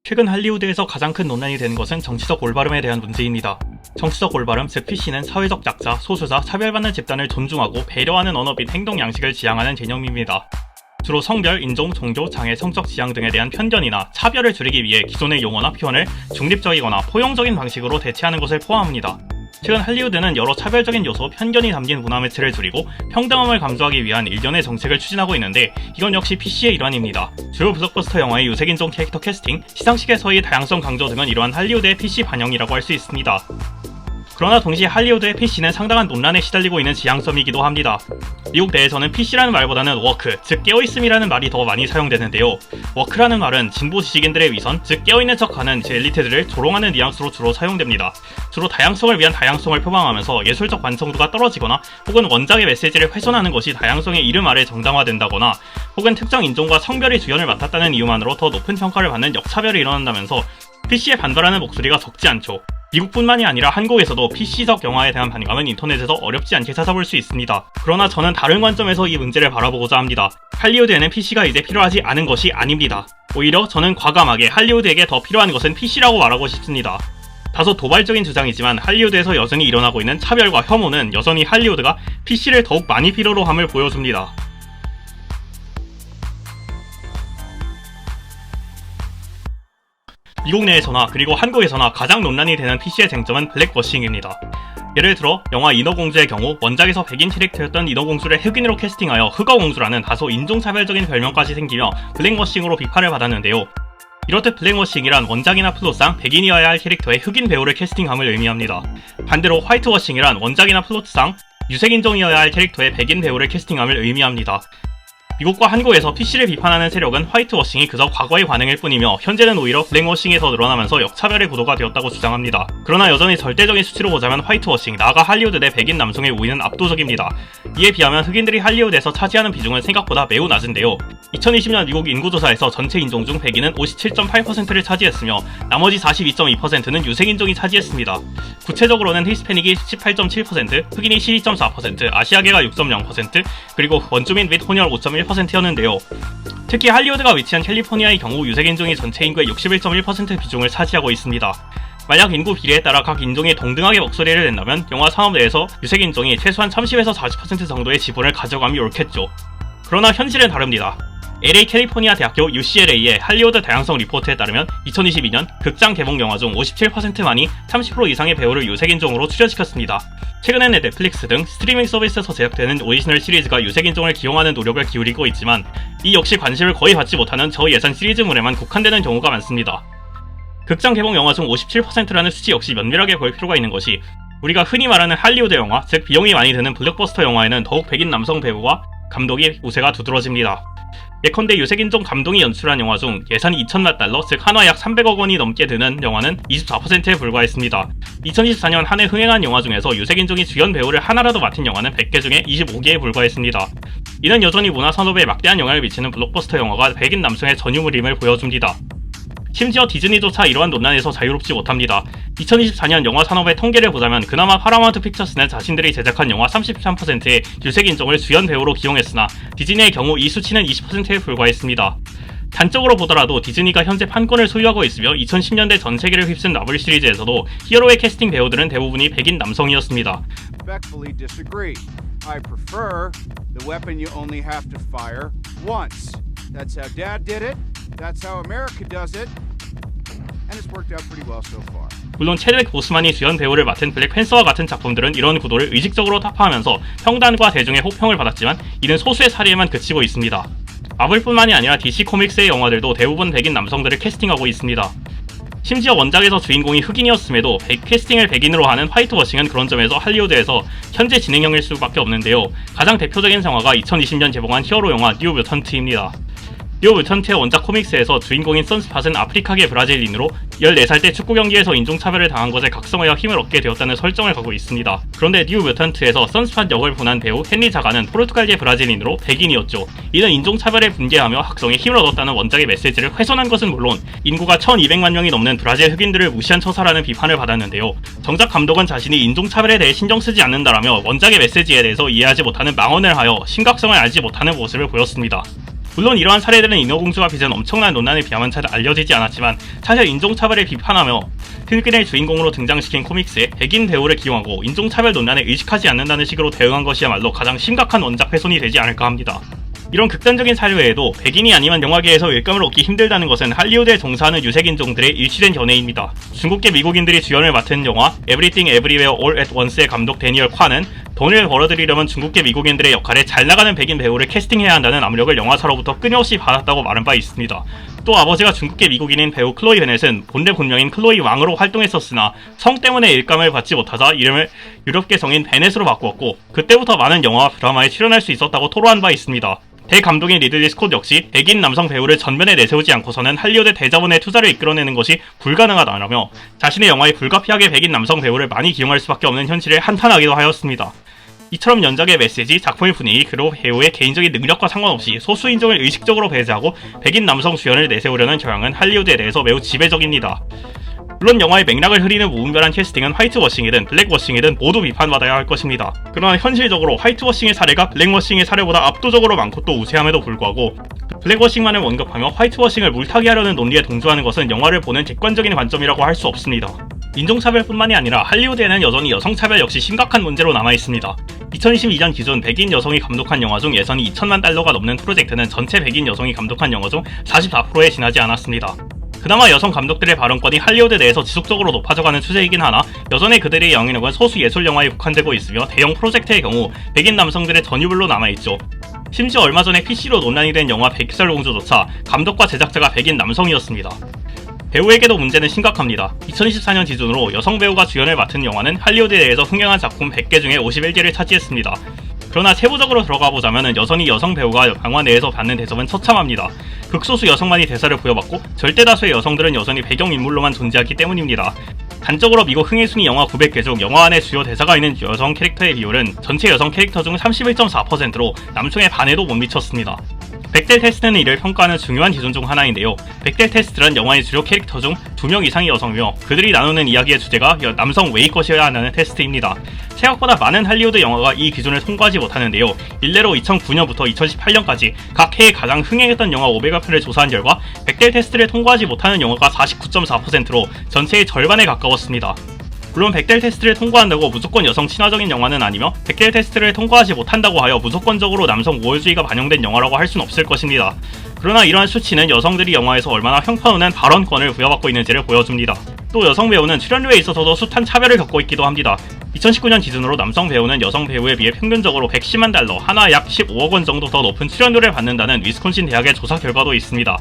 최근 할리우드에서 가장 큰 논란이 되는 것은 정치적 올바름에 대한 문제입니다. 정치적 올바름, 즉 PC는 사회적 약자, 소수자, 차별받는 집단을 존중하고 배려하는 언어 및 행동 양식을 지향하는 개념입니다. 주로 성별, 인종, 종교, 장애, 성적 지향 등에 대한 편견이나 차별을 줄이기 위해 기존의 용어나 표현을 중립적이거나 포용적인 방식으로 대체하는 것을 포함합니다. 최근 할리우드는 여러 차별적인 요소, 편견이 담긴 문화 매체를 줄이고 평등함을 감수하기 위한 일련의 정책을 추진하고 있는데 이건 역시 PC의 일환입니다. 주요 블록버스터 영화의 유색인종 캐릭터 캐스팅, 시상식에서의 다양성 강조 등은 이러한 할리우드의 PC 반영이라고 할 수 있습니다. 그러나 동시에 할리우드의 PC는 상당한 논란에 시달리고 있는 지향점이기도 합니다. 미국 내에서는 PC라는 말보다는 워크, 즉 깨어있음이라는 말이 더 많이 사용되는데요. 워크라는 말은 진보 지식인들의 위선, 즉 깨어있는 척하는 엘리트들을 조롱하는 뉘앙스로 주로 사용됩니다. 주로 다양성을 위한 다양성을 표방하면서 예술적 완성도가 떨어지거나 혹은 원작의 메시지를 훼손하는 것이 다양성의 이름 아래 정당화된다거나 혹은 특정 인종과 성별이 주연을 맡았다는 이유만으로 더 높은 평가를 받는 역차별이 일어난다면서 PC에 반발하는 목소리가 적지 않죠. 미국뿐만이 아니라 한국에서도 PC적 영화에 대한 반감은 인터넷에서 어렵지 않게 찾아볼 수 있습니다. 그러나 저는 다른 관점에서 이 문제를 바라보고자 합니다. 할리우드에는 PC가 이제 필요하지 않은 것이 아닙니다. 오히려 저는 과감하게 할리우드에게 더 필요한 것은 PC라고 말하고 싶습니다. 다소 도발적인 주장이지만 할리우드에서 여전히 일어나고 있는 차별과 혐오는 여전히 할리우드가 PC를 더욱 많이 필요로 함을 보여줍니다. 미국 내에서나 그리고 한국에서나 가장 논란이 되는 PC의 쟁점은 블랙워싱입니다. 예를 들어 영화 인어공주의 경우 원작에서 백인 캐릭터였던 인어공주를 흑인으로 캐스팅하여 흑어공주라는 다소 인종차별적인 별명까지 생기며 블랙워싱으로 비판을 받았는데요. 이렇듯 블랙워싱이란 원작이나 플롯상 백인이어야 할 캐릭터의 흑인 배우를 캐스팅함을 의미합니다. 반대로 화이트워싱이란 원작이나 플롯상 유색인종이어야 할 캐릭터의 백인 배우를 캐스팅함을 의미합니다. 미국과 한국에서 PC를 비판하는 세력은 화이트워싱이 그저 과거의 관행일 뿐이며 현재는 오히려 블랙워싱이 더 늘어나면서 역차별의 구도가 되었다고 주장합니다. 그러나 여전히 절대적인 수치로 보자면 화이트워싱, 나아가 할리우드 내 백인 남성의 우위는 압도적입니다. 이에 비하면 흑인들이 할리우드에서 차지하는 비중은 생각보다 매우 낮은데요. 2020년 미국 인구조사에서 전체 인종 중 백인은 57.8%를 차지했으며 나머지 42.2%는 유색인종이 차지했습니다. 구체적으로는 히스패닉이 18.7%, 흑인이 12.4%, 아시아계가 6.0%, 그리고 원주민 및 혼혈 5.1%였는데요. 특히 할리우드가 위치한 캘리포니아의 경우 유색인종이 전체 인구의 61.1% 비중을 차지하고 있습니다. 만약 인구 비례에 따라 각 인종이 동등하게 목소리를 낸다면 영화 산업 내에서 유색인종이 최소한 30에서 40% 정도의 지분을 가져감이 옳겠죠. 그러나 현실은 다릅니다. LA 캘리포니아 대학교 UCLA의 할리우드 다양성 리포트에 따르면 2022년 극장 개봉 영화 중 57%만이 30% 이상의 배우를 유색인종으로 출연시켰습니다. 최근에는 넷플릭스 등 스트리밍 서비스에서 제작되는 오리지널 시리즈가 유색인종을 기용하는 노력을 기울이고 있지만 이 역시 관심을 거의 받지 못하는 저예산 시리즈물에만 국한되는 경우가 많습니다. 극장 개봉 영화 중 57%라는 수치 역시 면밀하게 볼 필요가 있는 것이 우리가 흔히 말하는 할리우드 영화, 즉 비용이 많이 드는 블록버스터 영화에는 더욱 백인 남성 배우와 감독이 우세가 두드러집니다. 예컨대 유색인종 감독이 연출한 영화 중 예산이 2천만 달러, 즉 한화 약 300억 원이 넘게 드는 영화는 24%에 불과했습니다. 2024년 한 해 흥행한 영화 중에서 유색인종이 주연 배우를 하나라도 맡은 영화는 100개 중에 25개에 불과했습니다. 이는 여전히 문화산업에 막대한 영향을 미치는 블록버스터 영화가 백인 남성의 전유물임을 보여줍니다. 심지어 디즈니조차 이러한 논란에서 자유롭지 못합니다. 2024년 영화 산업의 통계를 보자면 그나마 파라마운트 픽처스는 자신들이 제작한 영화 33%의 유색인종을 주연 배우로 기용했으나 디즈니의 경우 이 수치는 20%에 불과했습니다. 단적으로 보더라도 디즈니가 현재 판권을 소유하고 있으며 2010년대 전 세계를 휩쓴 마블 시리즈에서도 히어로의 캐스팅 배우들은 대부분이 백인 남성이었습니다. Respectfully disagree. I prefer the weapon you only have to fire once. That's how Dad did it. That's how America does it. And it's worked out pretty well so far. 물론 체드윅 보스만이 주연 배우를 맡은 블랙팬서와 같은 작품들은 이런 구도를 의식적으로 타파하면서 평단과 대중의 호평을 받았지만 이는 소수의 사례에만 그치고 있습니다. 마블뿐만이 아니라 DC 코믹스의 영화들도 대부분 백인 남성들을 캐스팅하고 있습니다. 심지어 원작에서 주인공이 흑인이었음에도 캐스팅을 백인으로 하는 화이트워싱은 그런 점에서 할리우드에서 현재 진행형일 수밖에 없는데요. 가장 대표적인 영화가 2020년 개봉한 히어로 영화 뉴 뮤턴트입니다. 뉴 뮤턴트의 원작 코믹스에서 주인공인 선스팟은 아프리카계 브라질인으로 14살 때 축구 경기에서 인종차별을 당한 것에 각성하여 힘을 얻게 되었다는 설정을 갖고 있습니다. 그런데 뉴 뮤턴트에서 선스팟 역을 보는 배우 헨리 자가는 포르투갈계 브라질인으로 백인이었죠. 이는 인종차별에 분개하며 각성에 힘을 얻었다는 원작의 메시지를 훼손한 것은 물론 인구가 1200만 명이 넘는 브라질 흑인들을 무시한 처사라는 비판을 받았는데요. 정작 감독은 자신이 인종차별에 대해 신경 쓰지 않는다라며 원작의 메시지에 대해서 이해하지 못하는 망언을 하여 심각성을 알지 못하는 모습을 보였습니다. 물론 이러한 사례들은 인어공주와 빚은 엄청난 논란에 비하면 잘 알려지지 않았지만 사실 인종차별을 비판하며 흑인의 주인공으로 등장시킨 코믹스에 백인 배우를 기용하고 인종차별 논란에 의식하지 않는다는 식으로 대응한 것이야말로 가장 심각한 원작 훼손이 되지 않을까 합니다. 이런 극단적인 사례 외에도 백인이 아니면 영화계에서 일감을 얻기 힘들다는 것은 할리우드에 종사하는 유색인종들의 일치된 견해입니다. 중국계 미국인들이 주연을 맡은 영화 Everything Everywhere All at Once의 감독 데니얼 콴은 돈을 벌어들이려면 중국계 미국인들의 역할에 잘 나가는 백인 배우를 캐스팅해야 한다는 압력을 영화사로부터 끊임없이 받았다고 말한 바 있습니다. 또 아버지가 중국계 미국인인 배우 클로이 베넷은 본래 본명인 클로이 왕으로 활동했었으나 성 때문에 일감을 받지 못하자 이름을 유럽계 성인 베넷으로 바꾸었고 그때부터 많은 영화와 드라마에 출연할 수 있었다고 토로한 바 있습니다. 대감독인 리들리 스콧 역시 백인 남성 배우를 전면에 내세우지 않고서는 할리우드 대자본의 투자를 이끌어내는 것이 불가능하다라며 자신의 영화에 불가피하게 백인 남성 배우를 많이 기용할 수밖에 없는 현실을 한탄하기도 하였습니다. 이처럼 연작의 메시지, 작품의 분위기, 그리고 배우의 개인적인 능력과 상관없이 소수 인종을 의식적으로 배제하고 백인 남성 주연을 내세우려는 경향은 할리우드에 대해서 매우 지배적입니다. 물론 영화의 맥락을 흐리는 무분별한 캐스팅은 화이트워싱이든 블랙워싱이든 모두 비판받아야 할 것입니다. 그러나 현실적으로 화이트워싱의 사례가 블랙워싱의 사례보다 압도적으로 많고 또 우세함에도 불구하고 블랙워싱만을 언급하며 화이트워싱을 물타기 하려는 논리에 동조하는 것은 영화를 보는 객관적인 관점이라고 할 수 없습니다. 인종차별뿐만이 아니라 할리우드에는 여전히 여성차별 역시 심각한 문제로 남아있습니다. 2022년 기준 백인 여성이 감독한 영화 중 예산이 2천만 달러가 넘는 프로젝트는 전체 백인 여성이 감독한 영화 중 44%에 지나지 않았습니다. 그나마 여성 감독들의 발언권이 할리우드 내에서 지속적으로 높아져가는 추세이긴 하나 여전히 그들의 영향력은 소수 예술 영화에 국한되고 있으며 대형 프로젝트의 경우 백인 남성들의 전유물로 남아있죠. 심지어 얼마 전에 PC로 논란이 된 영화 백설공주조차 감독과 제작자가 백인 남성이었습니다. 배우에게도 문제는 심각합니다. 2024년 기준으로 여성 배우가 주연을 맡은 영화는 할리우드 내에서 흥행한 작품 100개 중에 51개를 차지했습니다. 그러나 세부적으로 들어가 보자면 여전히 여성 배우가 영화 내에서 받는 대접은 처참합니다. 극소수 여성만이 대사를 부여받고 절대 다수의 여성들은 여전히 배경인물로만 존재하기 때문입니다. 단적으로 미국 흥행순위 영화 900개 중 영화 안에 주요 대사가 있는 여성 캐릭터의 비율은 전체 여성 캐릭터 중 31.4%로 남성의 반에도 못 미쳤습니다. 백델 테스트는 이를 평가하는 중요한 기준 중 하나인데요. 백델 테스트란 영화의 주요 캐릭터 중 2명 이상이 여성이며 그들이 나누는 이야기의 주제가 남성 외의 것이어야 하는 테스트입니다. 생각보다 많은 할리우드 영화가 이 기준을 통과하지 못하는데요. 일례로 2009년부터 2018년까지 각 해에 가장 흥행했던 영화 500여 편을 조사한 결과 백델 테스트를 통과하지 못하는 영화가 49.4%로 전체의 절반에 가까웠습니다. 물론 백델 테스트를 통과한다고 무조건 여성 친화적인 영화는 아니며 백델 테스트를 통과하지 못한다고 하여 무조건적으로 남성 우월주의가 반영된 영화라고 할 수는 없을 것입니다. 그러나 이러한 수치는 여성들이 영화에서 얼마나 형편없는 발언권을 부여받고 있는지를 보여줍니다. 또 여성 배우는 출연료에 있어서도 숱한 차별을 겪고 있기도 합니다. 2019년 기준으로 남성 배우는 여성 배우에 비해 평균적으로 110만 달러, 하나 약 15억 원 정도 더 높은 출연료를 받는다는 위스콘신 대학의 조사 결과도 있습니다.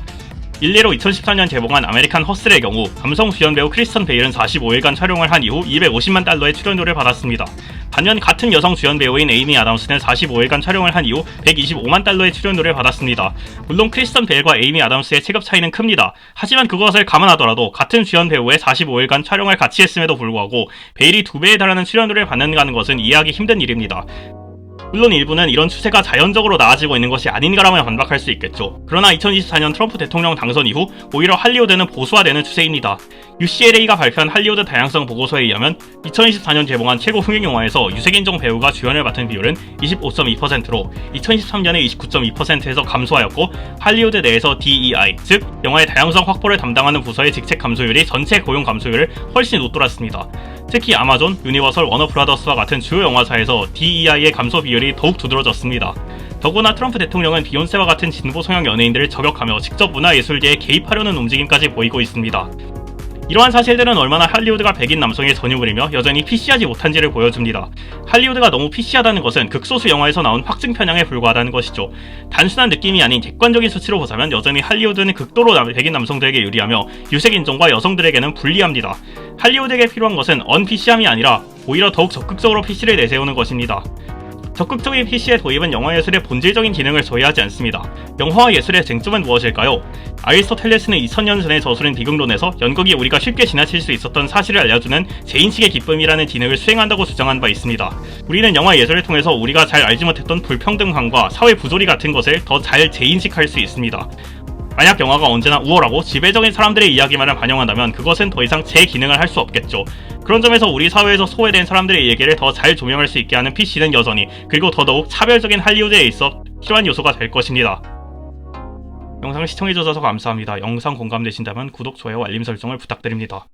일례로 2014년 개봉한 아메리칸 허슬의 경우 남성 주연 배우 크리스턴 베일은 45일간 촬영을 한 이후 250만 달러의 출연료를 받았습니다. 반면 같은 여성 주연 배우인 에이미 아담스는 45일간 촬영을 한 이후 125만 달러의 출연료를 받았습니다. 물론 크리스턴 베일과 에이미 아담스의 체급 차이는 큽니다. 하지만 그것을 감안하더라도 같은 주연 배우의 45일간 촬영을 같이 했음에도 불구하고 베일이 2배에 달하는 출연료를 받는다는 것은 이해하기 힘든 일입니다. 물론 일부는 이런 추세가 자연적으로 나아지고 있는 것이 아닌가라며 반박할 수 있겠죠. 그러나 2024년 트럼프 대통령 당선 이후 오히려 할리우드는 보수화되는 추세입니다. UCLA가 발표한 할리우드 다양성 보고서에 의하면 2024년 개봉한 최고 흥행 영화에서 유색인종 배우가 주연을 맡은 비율은 25.2%로 2023년에 29.2%에서 감소하였고 할리우드 내에서 DEI, 즉 영화의 다양성 확보를 담당하는 부서의 직책 감소율이 전체 고용 감소율을 훨씬 웃돌았습니다. 특히 아마존, 유니버설, 워너브라더스와 같은 주요 영화사에서 DEI의 감소 비율이 더욱 두드러졌습니다. 더구나 트럼프 대통령은 비욘세와 같은 진보 성향 연예인들을 저격하며 직접 문화예술계에 개입하려는 움직임까지 보이고 있습니다. 이러한 사실들은 얼마나 할리우드가 백인 남성의 전유물이며 여전히 PC하지 못한지를 보여줍니다. 할리우드가 너무 PC하다는 것은 극소수 영화에서 나온 확증 편향에 불과하다는 것이죠. 단순한 느낌이 아닌 객관적인 수치로 보자면 여전히 할리우드는 극도로 백인 남성들에게 유리하며 유색인종과 여성들에게는 불리합니다. 할리우드에게 필요한 것은 언PC함이 아니라 오히려 더욱 적극적으로 PC를 내세우는 것입니다. 적극적인 PC의 도입은 영화예술의 본질적인 기능을 저해하지 않습니다. 영화와 예술의 쟁점은 무엇일까요? 아리스토텔레스는 2000년 전에 저술인 비극론에서 연극이 우리가 쉽게 지나칠 수 있었던 사실을 알려주는 재인식의 기쁨이라는 기능을 수행한다고 주장한 바 있습니다. 우리는 영화 예술을 통해서 우리가 잘 알지 못했던 불평등함과 사회 부조리 같은 것을 더 잘 재인식할 수 있습니다. 만약 영화가 언제나 우월하고 지배적인 사람들의 이야기만을 반영한다면 그것은 더 이상 제 기능을 할 수 없겠죠. 그런 점에서 우리 사회에서 소외된 사람들의 얘기를 더 잘 조명할 수 있게 하는 PC는 여전히 그리고 더더욱 차별적인 할리우드에 있어 필요한 요소가 될 것입니다. 영상을 시청해주셔서 감사합니다. 영상 공감되신다면 구독, 좋아요, 알림 설정을 부탁드립니다.